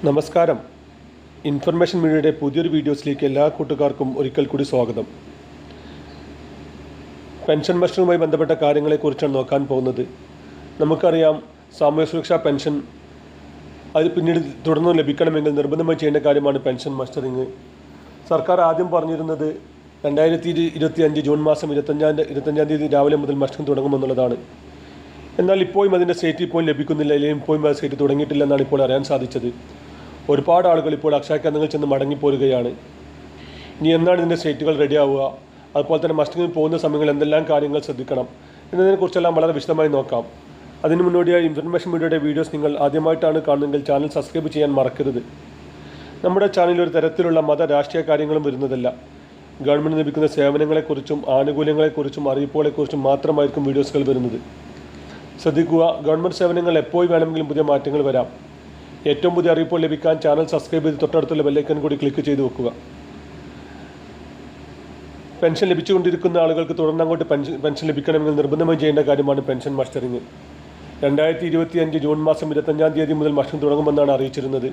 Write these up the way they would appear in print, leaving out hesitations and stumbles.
നമസ്കാരം. ഇൻഫർമേഷൻ മീഡിയയുടെ പുതിയൊരു വീഡിയോസിലേക്ക് എല്ലാ കൂട്ടുകാർക്കും ഒരിക്കൽ കൂടി സ്വാഗതം. പെൻഷൻ മസ്റ്ററുമായി ബന്ധപ്പെട്ട കാര്യങ്ങളെക്കുറിച്ചാണ് നോക്കാൻ പോകുന്നത്. നമുക്കറിയാം, സാമൂഹ്യ സുരക്ഷാ പെൻഷൻ അത് പിന്നീട് തുടർന്ന് ലഭിക്കണമെങ്കിൽ നിർബന്ധമായി ചെയ്യേണ്ട കാര്യമാണ് പെൻഷൻ മസ്റ്ററിങ്. സർക്കാർ ആദ്യം പറഞ്ഞിരുന്നത് 2025 ജൂൺ മാസം 25-ാം തീയതി രാവിലെ മുതൽ മസ്റ്ററിങ് തുടങ്ങുമെന്നുള്ളതാണ്. എന്നാൽ ഇപ്പോഴും അതിൻ്റെ സ്റ്റേറ്റ് ഇപ്പോൾ ലഭിക്കുന്നില്ല, അല്ലെങ്കിൽ ഇപ്പോഴും ആ സ്റ്റേറ്റ് തുടങ്ങിയിട്ടില്ല എന്നാണ് ഇപ്പോൾ അറിയാൻ സാധിച്ചത്. ഒരുപാട് ആളുകൾ ഇപ്പോൾ അക്ഷയ കേന്ദ്രങ്ങളിൽ ചെന്ന് മടങ്ങിപ്പോരുകയാണ്. ഇനി എന്നാണ് ഇതിൻ്റെ സ്റ്റേറ്റുകൾ റെഡിയാവുക, അതുപോലെ തന്നെ മസ്റ്ററിങ്ങിന് പോകുന്ന സമയങ്ങളിൽ എന്തെല്ലാം കാര്യങ്ങൾ ശ്രദ്ധിക്കണം എന്നതിനെക്കുറിച്ചെല്ലാം വളരെ വിശദമായി നോക്കാം. അതിന് മുന്നോടിയായി ഇൻഫർമേഷൻ മീഡിയയുടെ വീഡിയോസ് നിങ്ങൾ ആദ്യമായിട്ടാണ് കാണുന്നതെങ്കിൽ ചാനൽ സബ്സ്ക്രൈബ് ചെയ്യാൻ മറക്കരുത്. നമ്മുടെ ചാനലിൽ ഒരു തരത്തിലുള്ള രാഷ്ട്രീയ കാര്യങ്ങളും വരുന്നതല്ല. ഗവൺമെൻറ് ലഭിക്കുന്ന സേവനങ്ങളെക്കുറിച്ചും ആനുകൂല്യങ്ങളെക്കുറിച്ചും അറിയിപ്പുകളെക്കുറിച്ചും മാത്രമായിരിക്കും വീഡിയോസുകൾ വരുന്നത്. ശ്രദ്ധിക്കുക, ഗവൺമെൻറ് സേവനങ്ങൾ എപ്പോൾ വേണമെങ്കിലും പുതിയ മാറ്റങ്ങൾ വരാം. ഏറ്റവും പുതിയ അറിയിപ്പുകൾ ലഭിക്കാൻ ചാനൽ സബ്സ്ക്രൈബ് ചെയ്ത് തൊട്ടടുത്തുള്ള ബെല്ലൈക്കൺ കൂടി ക്ലിക്ക് ചെയ്ത് വെക്കുക. പെൻഷൻ ലഭിച്ചുകൊണ്ടിരിക്കുന്ന ആളുകൾക്ക് തുടർന്നങ്ങോട്ട് പെൻഷൻ ലഭിക്കണമെങ്കിൽ നിർബന്ധമായി ചെയ്യേണ്ട കാര്യമാണ് പെൻഷൻ മസ്റ്ററിങ്. 2025 ജൂൺ മാസം 25-ാം തീയതി മുതൽ മസ്റ്ററിങ് തുടങ്ങുമെന്നാണ് അറിയിച്ചിരുന്നത്.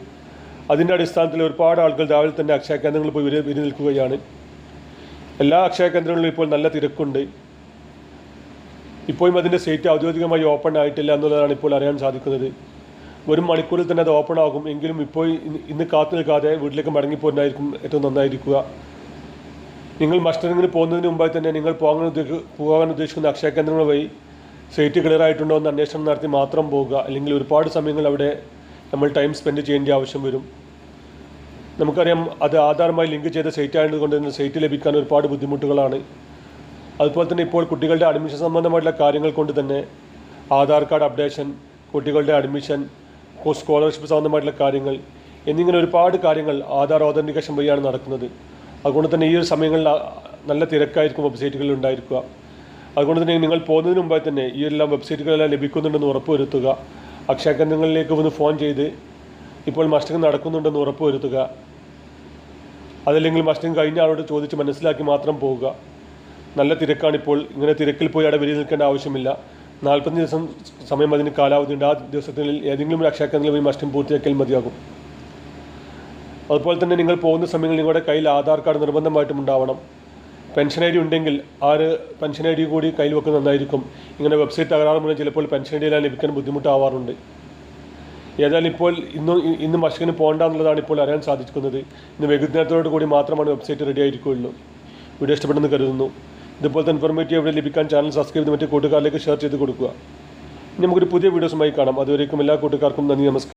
അതിൻ്റെ അടിസ്ഥാനത്തിൽ ഒരുപാട് ആളുകൾ രാവിലെ തന്നെ അക്ഷയ കേന്ദ്രങ്ങളിൽ പോയി വരി നിൽക്കുകയാണ്. എല്ലാ അക്ഷയ കേന്ദ്രങ്ങളിലും ഇപ്പോൾ നല്ല തിരക്കുണ്ട്. ഇപ്പോഴും അതിൻ്റെ സൈറ്റ് ഔദ്യോഗികമായി ഓപ്പൺ ആയിട്ടില്ല എന്നുള്ളതാണ് ഇപ്പോൾ അറിയാൻ സാധിക്കുന്നത്. വരും മണിക്കൂറിൽ തന്നെ അത് ഓപ്പൺ ആകും. എങ്കിലും ഇപ്പോൾ ഇന്ന് കാത്തു നിൽക്കാതെ വീട്ടിലേക്ക് മടങ്ങിപ്പോരുന്നതായിരിക്കും ഏറ്റവും നന്നായിരിക്കുക. നിങ്ങൾ മസ്റ്ററിങ്ങിന് പോകുന്നതിന് മുമ്പായി തന്നെ നിങ്ങൾ പോകാൻ ഉദ്ദേശിക്കുന്ന അക്ഷയ കേന്ദ്രങ്ങൾ വഴി സൈറ്റ് ക്ലിയർ ആയിട്ടുണ്ടോ എന്ന് അന്വേഷണം നടത്തി മാത്രം പോകുക. അല്ലെങ്കിൽ ഒരുപാട് സമയങ്ങൾ അവിടെ നമ്മൾ ടൈം സ്പെൻഡ് ചെയ്യേണ്ട ആവശ്യം വരും. നമുക്കറിയാം, അത് ആധാറുമായി ലിങ്ക് ചെയ്ത സൈറ്റ് ആയതുകൊണ്ട് തന്നെ സൈറ്റ് ലഭിക്കാൻ ഒരുപാട് ബുദ്ധിമുട്ടുകളാണ്. അതുപോലെ തന്നെ ഇപ്പോൾ കുട്ടികളുടെ അഡ്മിഷൻ സംബന്ധമായിട്ടുള്ള കാര്യങ്ങൾ കൊണ്ട് തന്നെ ആധാർ കാർഡ് അപ്ഡേഷൻ, കുട്ടികളുടെ അഡ്മിഷൻ, സ്കോളർഷിപ്പ് സംബന്ധമായിട്ടുള്ള കാര്യങ്ങൾ എന്നിങ്ങനെ ഒരുപാട് കാര്യങ്ങൾ ആധാർ ഓതൻറ്റിക്കേഷൻ വഴിയാണ് നടക്കുന്നത്. അതുകൊണ്ട് തന്നെ ഈ ഒരു സമയങ്ങളിൽ നല്ല തിരക്കായിരിക്കും വെബ്സൈറ്റുകളിൽ ഉണ്ടായിരിക്കുക. അതുകൊണ്ട് തന്നെ നിങ്ങൾ പോകുന്നതിന് മുമ്പായി തന്നെ ഈ എല്ലാം വെബ്സൈറ്റുകളെല്ലാം ലഭിക്കുന്നുണ്ടെന്ന് ഉറപ്പുവരുത്തുക. അക്ഷയ കേന്ദ്രങ്ങളിലേക്ക് ഒന്ന് ഫോൺ ചെയ്ത് ഇപ്പോൾ മസ്റ്ററിങ് നടക്കുന്നുണ്ടെന്ന് ഉറപ്പുവരുത്തുക. അതല്ലെങ്കിൽ മസ്റ്ററിങ് കഴിഞ്ഞ ആളോട് ചോദിച്ച് മനസ്സിലാക്കി മാത്രം പോവുക. നല്ല തിരക്കാണിപ്പോൾ. ഇങ്ങനെ തിരക്കിൽ പോയി അവിടെ വരി നിൽക്കേണ്ട ആവശ്യമില്ല. 40 ദിവസം സമയം അതിന് കാലാവധിയുണ്ട്. ആ ദിവസത്തിൽ ഏതെങ്കിലും ഒരു അക്ഷയ കേന്ദ്രത്തിൽ പോയി മസ്റ്ററിങ് പൂർത്തിയാക്കിയാൽ മതിയാകും. അതുപോലെ തന്നെ നിങ്ങൾ പോകുന്ന സമയങ്ങളിൽ നിങ്ങളുടെ കയ്യിൽ ആധാർ കാർഡ് നിർബന്ധമായിട്ടും ഉണ്ടാവണം. പെൻഷൻ ഐ ഡി ഉണ്ടെങ്കിൽ പെൻഷൻ ഐ ഡി കൂടി കയ്യിൽ വെക്കുന്നത് നന്നായിരിക്കും. ഇങ്ങനെ വെബ്സൈറ്റ് തകരാറ് മൂലം ചിലപ്പോൾ പെൻഷൻ ഐ ഡി എല്ലാം ലഭിക്കാൻ ബുദ്ധിമുട്ടാവാറുണ്ട്. ഏതായാലും ഇപ്പോൾ ഇന്ന് മസ്റ്ററിങ്ങിന് പോകേണ്ട എന്നുള്ളതാണ് ഇപ്പോൾ അറിയാൻ സാധിക്കുന്നത്. ഇന്ന് വൈകുന്നേരത്തോടു കൂടി മാത്രമാണ് വെബ്സൈറ്റ് റെഡി ആയിരിക്കുകയുള്ളൂ. വീഡിയോ ഇഷ്ടപ്പെടുന്നു കരുതുന്നു. ഇതുപോലത്തെ ഇൻഫോർമേറ്റീവ് ഇവിടെ ലഭിക്കാൻ ചാനൽ സബ്സ്ക്രൈബ് ചെയ്ത് മറ്റു കൂട്ടുകാരിലേക്ക് ഷെയർ ചെയ്ത് കൊടുക്കുക. ഇനി നമുക്കൊരു പുതിയ വീഡിയോസുമായി കാണാം. അതുവരേക്കും എല്ലാ കൂട്ടുകാർക്കും നന്ദി, നമസ്കാരം.